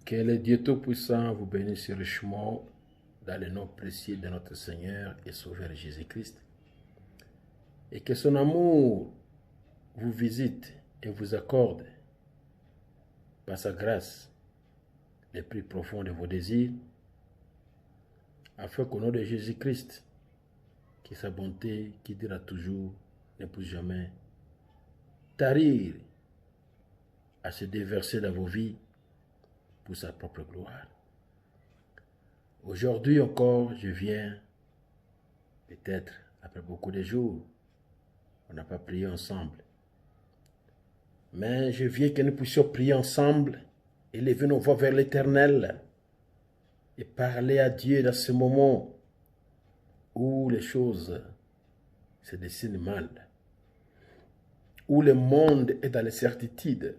Que le Dieu Tout-Puissant vous bénisse richement dans le nom précieux de notre Seigneur et Sauveur Jésus-Christ. Et que son amour vous visite et vous accorde par sa grâce les plus profonds de vos désirs, afin qu'au nom de Jésus-Christ, que sa bonté, qui dira toujours, ne puisse jamais tarir à se déverser dans vos vies pour sa propre gloire. Aujourd'hui encore, je viens, peut-être après beaucoup de jours, on n'a pas prié ensemble, mais je viens que nous puissions prier ensemble, élever nos voix vers l'Éternel et parler à Dieu dans ce moment où les choses se dessinent mal, où le monde est dans l'incertitude,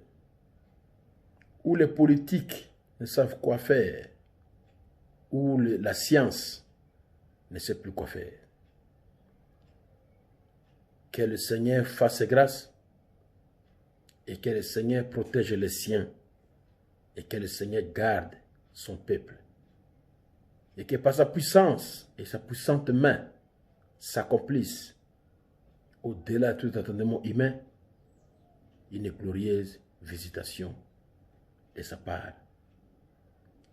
où les politiques ne savent quoi faire, où la science ne sait plus quoi faire. Que le Seigneur fasse grâce et que le Seigneur protège les siens et que le Seigneur garde son peuple. Et que par sa puissance et sa puissante main s'accomplisse au-delà de tout entendement humain une glorieuse visitation de sa part.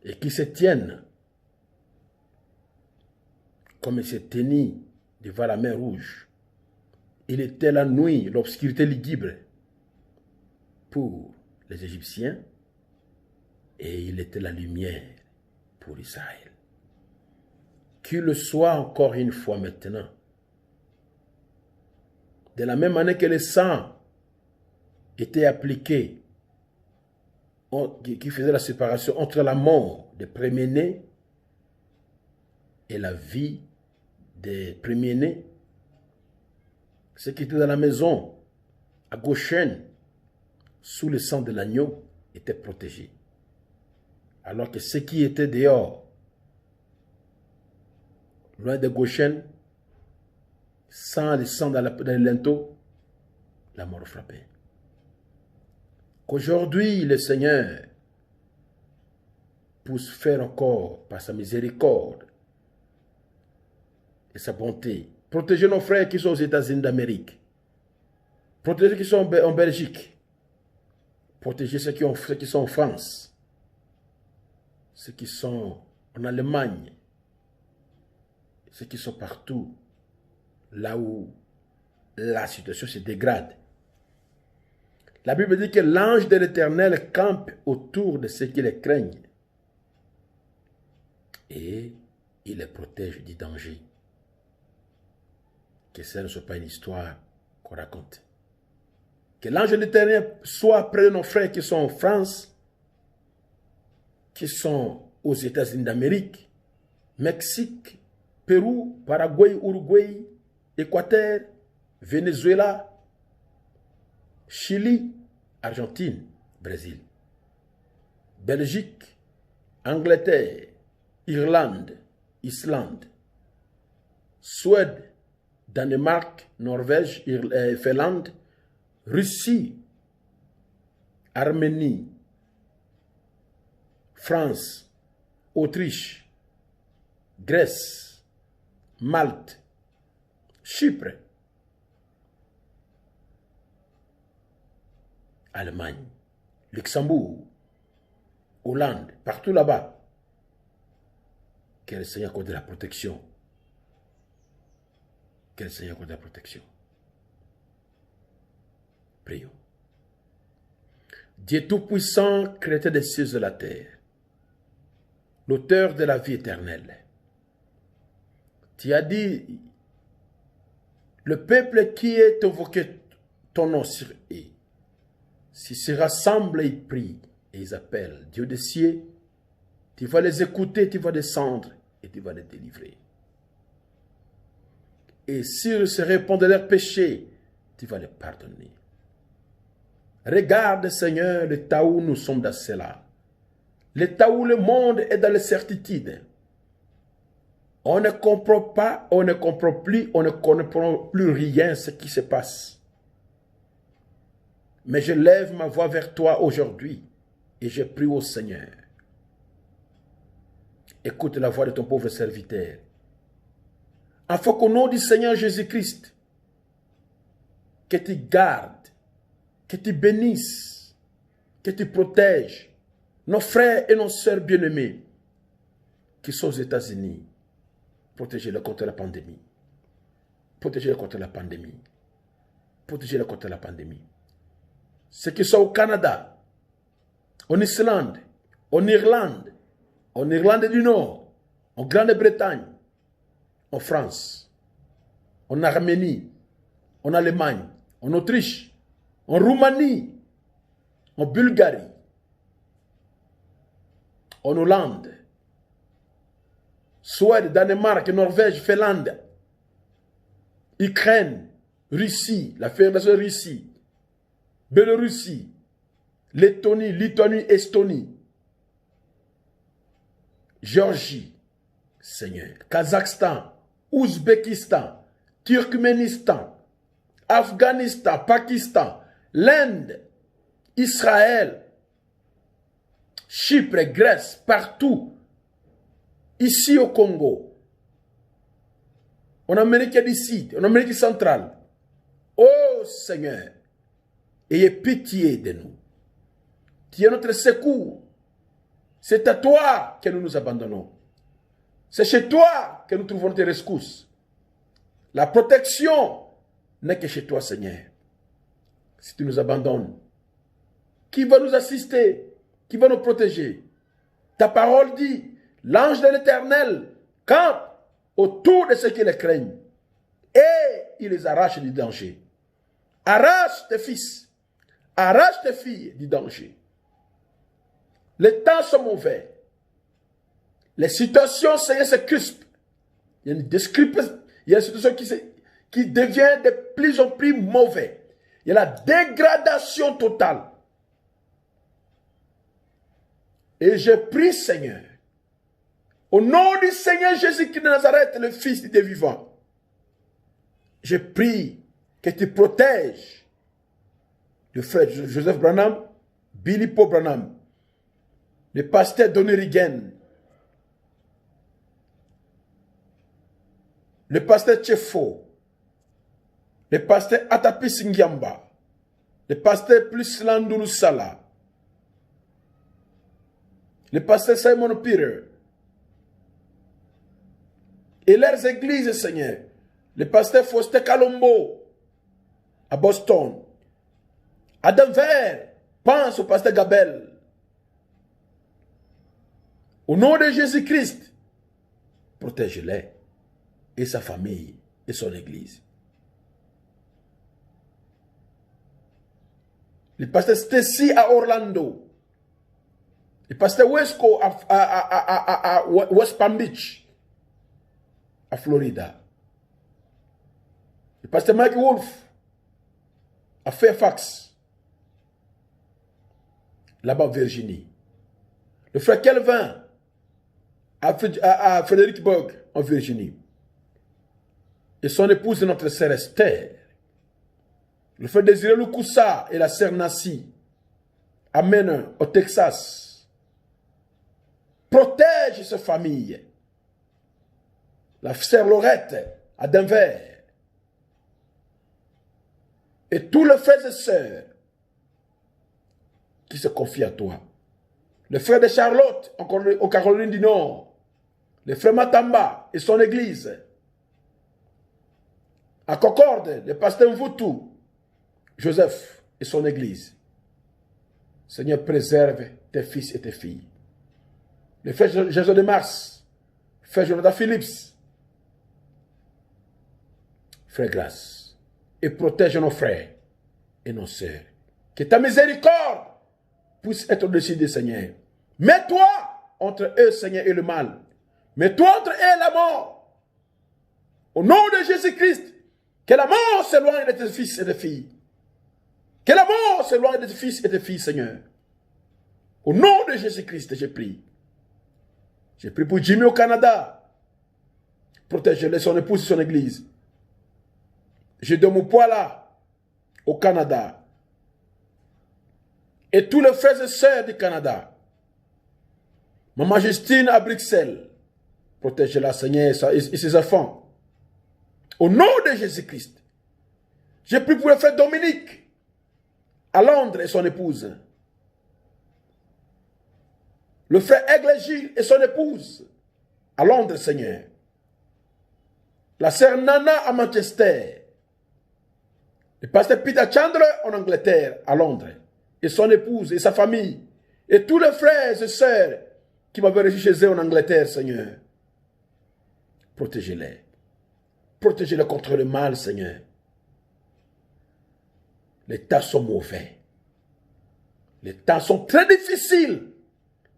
Et qu'il se tienne comme il s'est tenu devant la mer Rouge. Il était la nuit, l'obscurité lugubre pour les Égyptiens et il était la lumière pour Israël. Qu'il le soit encore une fois maintenant. De la même manière que le sang était appliqué, qui faisait la séparation entre la mort des premiers-nés et la vie des premiers-nés, ceux qui étaient dans la maison, à Goshen, sous le sang de l'agneau, étaient protégés. Alors que ceux qui étaient dehors, loin de Goshen, sans le sang dans le linteau, la mort frappait. Qu'aujourd'hui, le Seigneur puisse faire encore, par sa miséricorde et sa bonté, protéger nos frères qui sont aux États-Unis d'Amérique, protéger ceux qui sont en Belgique, protéger ceux qui sont en France, ceux qui sont en Allemagne, ceux qui sont partout, là où la situation se dégrade. La Bible dit que l'ange de l'Éternel campe autour de ceux qui les craignent et il les protège du danger. Que ce ne soit pas une histoire qu'on raconte. Que l'ange de l'Éternel soit près de nos frères qui sont en France, qui sont aux États-Unis d'Amérique, Mexique, Pérou, Paraguay, Uruguay, Équateur, Venezuela, Chili, Argentine, Brésil, Belgique, Angleterre, Irlande, Islande, Suède, Danemark, Norvège, Finlande, Russie, Arménie, France, Autriche, Grèce, Malte, Chypre, Allemagne, Luxembourg, Hollande, partout là-bas. Que le Seigneur accorde la protection. Que le Seigneur accorde la protection. Prions. Dieu Tout-Puissant, Créateur des cieux et de la terre, l'auteur de la vie éternelle, tu as dit, le peuple qui est invoqué ton nom sur eux, s'ils se rassemblent, ils prient et ils appellent Dieu des cieux, tu vas les écouter, tu vas descendre et tu vas les délivrer. Et s'ils se répondent de leurs péchés, tu vas les pardonner. Regarde, Seigneur, l'état où nous sommes dans cela. L'état où le monde est dans l'incertitude. On ne comprend pas, on ne comprend plus, on ne comprend plus rien ce qui se passe. Mais je lève ma voix vers toi aujourd'hui et je prie au Seigneur écoute la voix de ton pauvre serviteur. Afin qu'au nom du Seigneur Jésus-Christ, que tu gardes, que tu bénisses, que tu protèges nos frères et nos sœurs bien-aimés qui sont aux États-Unis. Protégez-les contre la pandémie. Protégez-les contre la pandémie. Protégez-les contre la pandémie. Ceux qui sont au Canada, en Islande, en Irlande du Nord, en Grande-Bretagne, en France, en Arménie, en Allemagne, en Autriche, en Roumanie, en Bulgarie, en Hollande, Suède, Danemark, Norvège, Finlande, Ukraine, Russie, la Fédération Russie, Biélorussie, Lettonie, Lituanie, Estonie, Géorgie, Seigneur, Kazakhstan, Ouzbékistan, Turkménistan, Afghanistan, Pakistan, l'Inde, Israël, Chypre, Grèce, partout, ici au Congo, en Amérique du Sud, en Amérique centrale. Oh Seigneur, ayez pitié de nous. Tu es notre secours. C'est à toi que nous nous abandonnons. C'est chez toi que nous trouvons tes ressources. La protection n'est que chez toi, Seigneur. Si tu nous abandonnes, qui va nous assister? Qui va nous protéger? Ta parole dit, l'ange de l'Éternel campe autour de ceux qui les craignent et il les arrache du danger. Arrache tes fils, arrache tes filles du danger. Les temps sont mauvais. Les situations, Seigneur, se crispent. Il y a une situation qui devient de plus en plus mauvaise. Il y a la dégradation totale. Et je prie, Seigneur, au nom du Seigneur Jésus-Christ de Nazareth, le Fils du Dieu vivant, je prie que tu protèges le frère Joseph Branham, Billy Paul Branham, le pasteur Donny Reagan, le pasteur Tchefo, le pasteur Atapi Singyamba, le pasteur Plislandulu Sala, le pasteur Simon Peter, et leurs églises, Seigneur, le pasteur Faustin Kalombo, à Boston, à Denver, pense au pasteur Gabel. Au nom de Jésus-Christ, protège-les et sa famille et son église. Le pasteur Stacy à Orlando, le pasteur Wesco à West Palm Beach, à Florida, le pasteur Mike Wolf à Fairfax, là-bas en Virginie, le frère Kelvin à Fredericksburg en Virginie, et son épouse notre sœur Esther, le frère Désiré Lukoussa et la sœur Nassi à Maine au Texas. Protège cette famille. La sœur Laurette à Denver. Et tous les frères et sœurs qui se confient à toi. Le frère de Charlotte au Caroline du Nord. Le frère Matamba et son église. À Concorde, le pasteur Mvutu, Joseph et son église. Seigneur, préserve tes fils et tes filles. Le frère Jésus de Mars, frère Jonathan Phillips, frère Grâce, et protège nos frères et nos sœurs. Que ta miséricorde puisse être au-dessus des Seigneur. Mets-toi entre eux, Seigneur, et le mal. Mets-toi entre eux et la mort. Au nom de Jésus-Christ, que la mort s'éloigne de tes fils et tes filles. Que la mort s'éloigne de tes fils et tes filles, Seigneur. Au nom de Jésus-Christ, je prie. Je prie pour Jimmy au Canada. Protège-le, son épouse et son église. Je donne mon poids là, au Canada. Et tous les frères et sœurs du Canada. Maman Justine à Bruxelles. Protège-la, Seigneur, et ses enfants. Au nom de Jésus-Christ. J'ai prié pour le frère Dominique à Londres et son épouse. Le frère Aigle Gilles et son épouse à Londres, Seigneur. La sœur Nana à Manchester. Le pasteur Peter Chandler en Angleterre, à Londres. Et son épouse et sa famille. Et tous les frères et sœurs qui m'avaient reçu chez eux en Angleterre, Seigneur. Protégez-les. Protégez-les contre le mal, Seigneur. Les temps sont mauvais. Les temps sont très difficiles.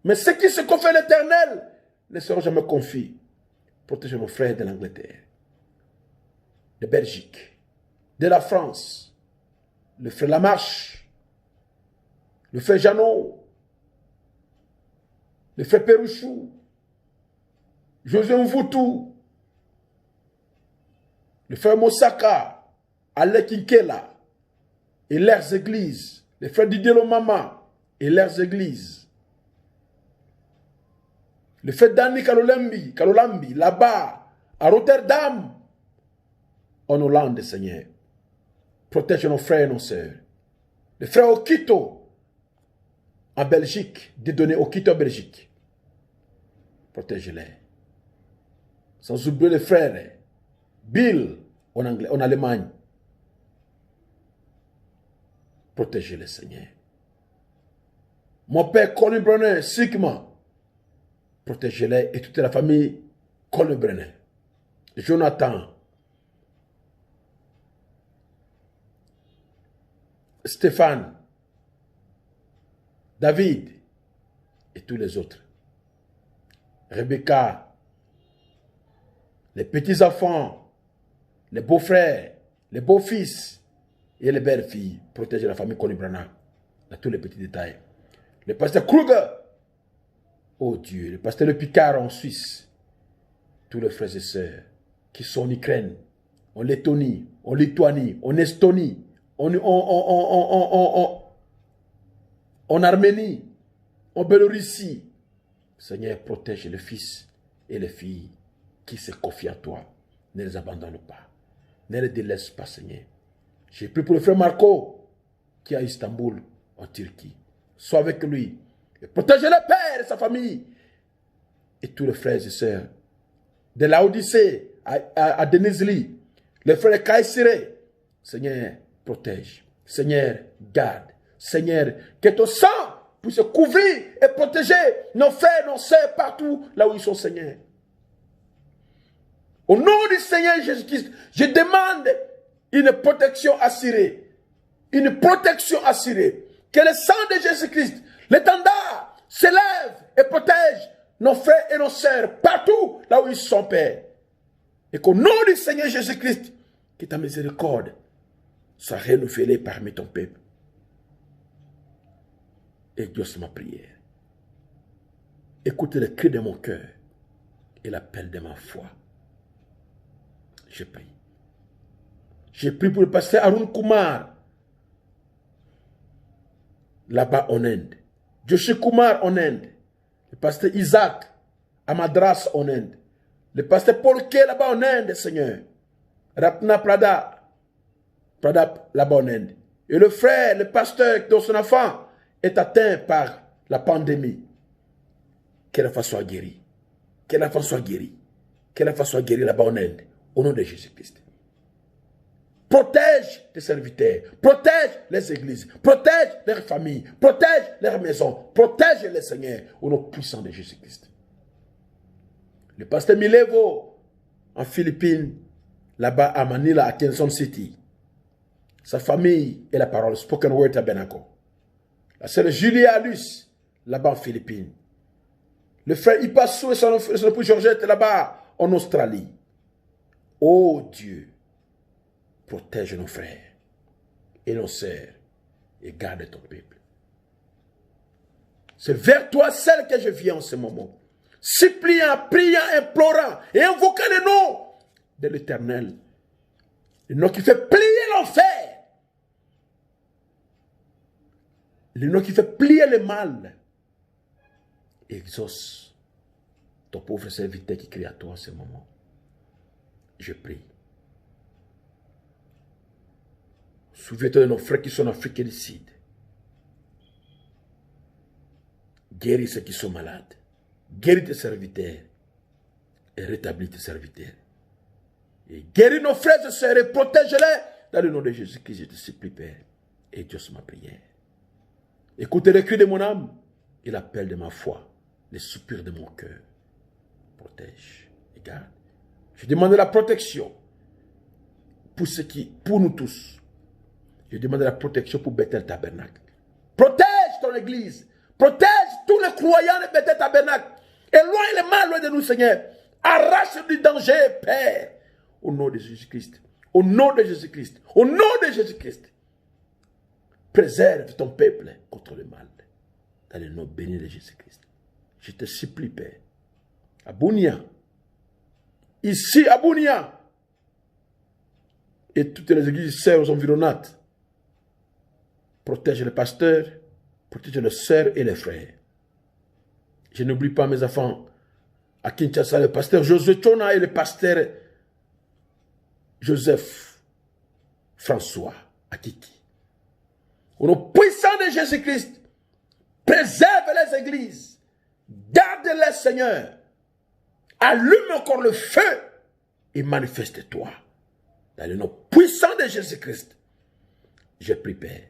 Mais ceux qui se confient à l'Éternel ne seront jamais confiés. Protégez nos frères de l'Angleterre, de Belgique, de la France, le frère Lamarche, le frère Jeannot, le frère Perouchou, José Mvoutou, le frère Mosaka, Alec Inkela, et leurs églises, les frères Didier Lomama et leurs églises, le frère Danny Kalolambi, là-bas, à Rotterdam, en Hollande, Seigneur. Protège nos frères et nos sœurs. Le frère Okito, en Belgique, Dieudonné Okito en Belgique. Protège-les. Sans oublier les frères Bill en Allemagne. Protégez-les, Seigneur. Mon père Colin Brenner, Sigma. Protégez-les et toute la famille Colin Brenner. Jonathan. Stéphane. David. Et tous les autres. Rebecca. Les petits-enfants. Les beaux-frères. Les beaux-fils. Et les belles-filles. Protégez la famille Colin Brenner. Dans tous les petits détails. Le pasteur Kruger. Oh Dieu, le pasteur Le Picard en Suisse, tous les frères et sœurs qui sont en Ukraine, en Lettonie, en Lituanie, en Estonie, en Arménie, en Biélorussie. Seigneur, protège les fils et les filles qui se confient à toi. Ne les abandonne pas. Ne les délaisse pas, Seigneur. J'ai prié pour le frère Marco qui est à Istanbul, en Turquie. Sois avec lui. Et protège le père et sa famille. Et tous les frères et sœurs. De la Odyssée à Denizli. Les frères Kaïsiré. Seigneur, protège. Seigneur, garde. Seigneur, que ton sang puisse couvrir et protéger nos frères, nos sœurs partout là où ils sont, Seigneur. Au nom du Seigneur Jésus-Christ, je demande une protection assurée. Une protection assurée. Que le sang de Jésus-Christ, l'étendard, s'élève et protège nos frères et nos sœurs partout là où ils sont, Père. Et qu'au nom du Seigneur Jésus-Christ, que ta miséricorde soit renouvelée parmi ton peuple. Exauce ma prière. Écoute le cri de mon cœur et l'appel de ma foi. Je prie. J'ai prié pour le pasteur Arun Kumar, là-bas en Inde. Joshi Kumar en Inde. Le pasteur Isaac à Madras en Inde. Le pasteur Paul K là-bas en Inde, Seigneur. Ratna Pradap là-bas en Inde. Et le frère, le pasteur dont son enfant est atteint par la pandémie. Que l'enfant soit guéri. Que l'enfant soit guéri. Que l'enfant soit guéri là-bas en Inde. Au nom de Jésus-Christ. Protège tes serviteurs, protège les églises, protège leurs familles, protège leurs maisons, protège les seigneurs au nom puissant de Jésus-Christ. Le pasteur Milevo en Philippines, là-bas à Manila, à Quezon City, sa famille et la parole Spoken Word Tabernacle. La sœur Julia Alus, là-bas en Philippines. Le frère Ipassou et son épouse Georgette, là-bas en Australie. Oh Dieu, protège nos frères et nos sœurs et garde ton peuple. C'est vers toi seul que je viens en ce moment. Suppliant, priant, implorant et invoquant le nom de l'Éternel. Le nom qui fait plier l'enfer. Le nom qui fait plier le mal. Exauce ton pauvre serviteur qui crie à toi en ce moment. Je prie. Souviens-toi de nos frères qui sont en Afrique du Sud. Guéris ceux qui sont malades. Guéris tes serviteurs. Et rétablis tes serviteurs. Et guéris nos frères et sœurs et protège-les. Dans le nom de Jésus-Christ, je te supplie, Père. Et Dieu ma prière. Écoutez le cri de mon âme et l'appel de ma foi. Les soupirs de mon cœur. Protège et garde. Je demande la protection pour nous tous. Je demande la protection pour Bethel Tabernacle. Protège ton église. Protège tous les croyants de Bethel Tabernacle. Éloigne le mal loin de nous, Seigneur. Arrache du danger, Père. Au nom de Jésus-Christ. Au nom de Jésus-Christ. Au nom de Jésus-Christ. Préserve ton peuple contre le mal. Dans le nom béni de Jésus-Christ. Je te supplie, Père. À Bunia. Ici, à Bunia. Et toutes les églises sœurs environnantes. Protège les pasteurs. Protège les sœurs et les frères. Je n'oublie pas mes enfants. À Kinshasa, le pasteur Josué Chona et le pasteur Joseph François Akiki. Au nom puissant de Jésus-Christ, préserve les églises. Garde-les, Seigneur. Allume encore le feu et manifeste-toi. Dans le nom puissant de Jésus-Christ, je prie, Père.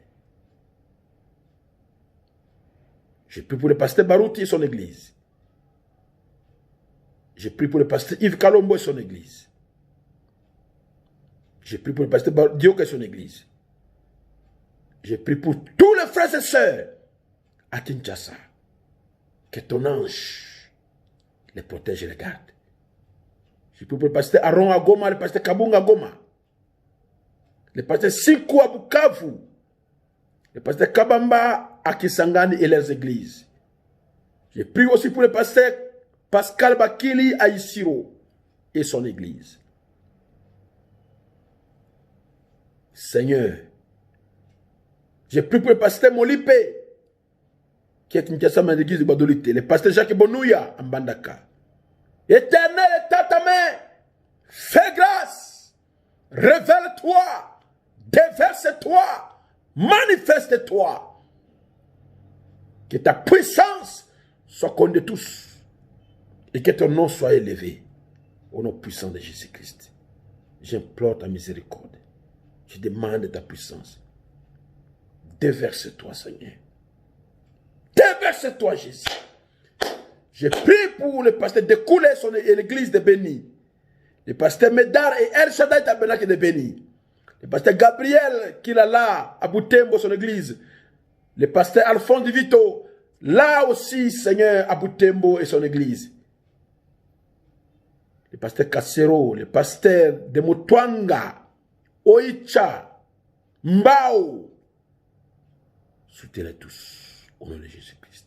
Je prie pour le pasteur Barouti et son église. Je prie pour le pasteur Yves Kalombo et son église. Je prie pour le pasteur Dioka et son église. Je prie pour tous les frères et sœurs à Kinshasa. Que ton ange les protège et les garde. Je prie pour le pasteur Aaron à Goma, le pasteur Kabunga à Goma. Le pasteur Sikou à Bukavu. Le pasteur Kabamba à Kisangani et leurs églises. Je prie aussi pour le pasteur Pascal Bakili à Isiro et son église. Seigneur, je prie pour le pasteur Molipe, qui est une question de l'église de Badolité, le pasteur Jacques Bonouya en Bandaka. Éternel, étends ta main, fais grâce, révèle-toi, déverse-toi, manifeste-toi. Que ta puissance soit connue de tous. Et que ton nom soit élevé au nom puissant de Jésus-Christ. J'implore ta miséricorde. Je demande ta puissance. Déverse-toi, Seigneur. Déverse-toi, Jésus. Je prie pour le pasteur Dekoulé et l'église de Béni. Le pasteur Médard et El Shaddai Tabernacle de Béni. Le pasteur Gabriel qui est là à Boutembo, son église. Le pasteur Alphonse Divito, là aussi, Seigneur, à Boutembo et son église. Le pasteur Kassero, le pasteur de Mutwanga, Oicha, Mbao. Soutiens-les tous au nom de Jésus-Christ.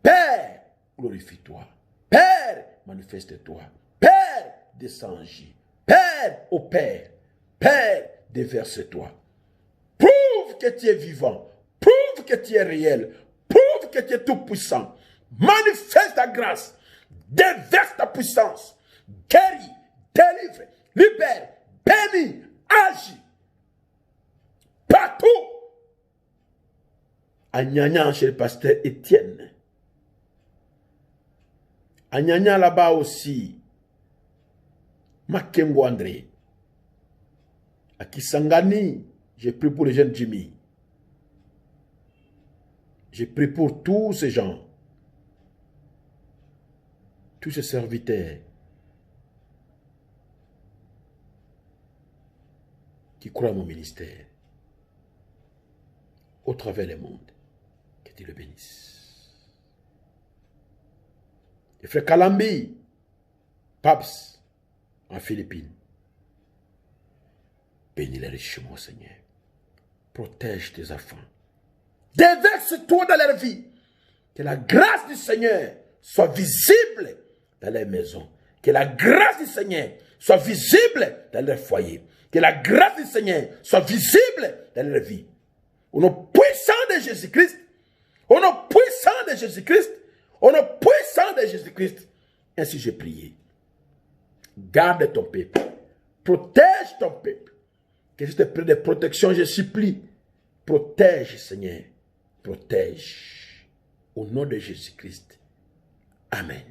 Père, glorifie-toi. Père, manifeste-toi. Père, descends en J. Père, opère. Père, déverse-toi. Prouve que tu es vivant. Prouve que tu es réel. Prouve que tu es tout puissant. Manifeste ta grâce. Déverse ta puissance. Guéris, délivre, libère, bénis, agis. Partout. À Nyanya chez le pasteur Étienne. À Nyanya là-bas aussi. Makengo André. À Kisangani, j'ai prié pour les jeunes Jimmy. J'ai prié pour tous ces gens. Tous ces serviteurs qui croient à mon ministère au travers du monde. Que Dieu le bénisse. Et frère Kalambi, Paps, en Philippines. Bénis-les richement, Seigneur. Protège tes enfants. Déverse-toi dans leur vie. Que la grâce du Seigneur soit visible dans les maisons. Que la grâce du Seigneur soit visible dans leur foyer. Que la grâce du Seigneur soit visible dans leur vie. Au nom puissant de Jésus-Christ, au nom puissant de Jésus-Christ, au nom puissant nom de Jésus-Christ, ainsi j'ai prié. Garde ton peuple. Protège ton peuple. Que je te prie de protection, je supplie. Protège, Seigneur. Protège. Au nom de Jésus-Christ. Amen.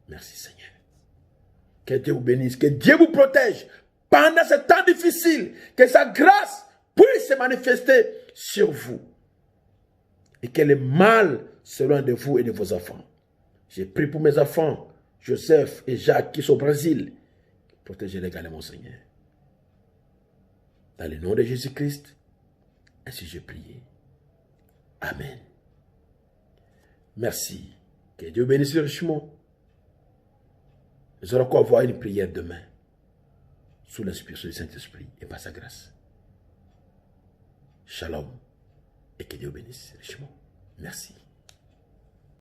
Merci, Seigneur. Que Dieu vous bénisse. Que Dieu vous protège. Pendant ce temps difficile, que sa grâce puisse se manifester sur vous. Et que le mal soit loin de vous et de vos enfants. J'ai prié pour mes enfants, Joseph et Jacques, qui sont au Brésil. Protégez-les également, Seigneur. Dans le nom de Jésus-Christ, ainsi j'ai prié. Amen. Merci. Que Dieu bénisse richement. Nous allons encore avoir une prière demain. Sous l'inspiration du Saint-Esprit et par sa grâce. Shalom. Et que Dieu bénisse richement. Merci.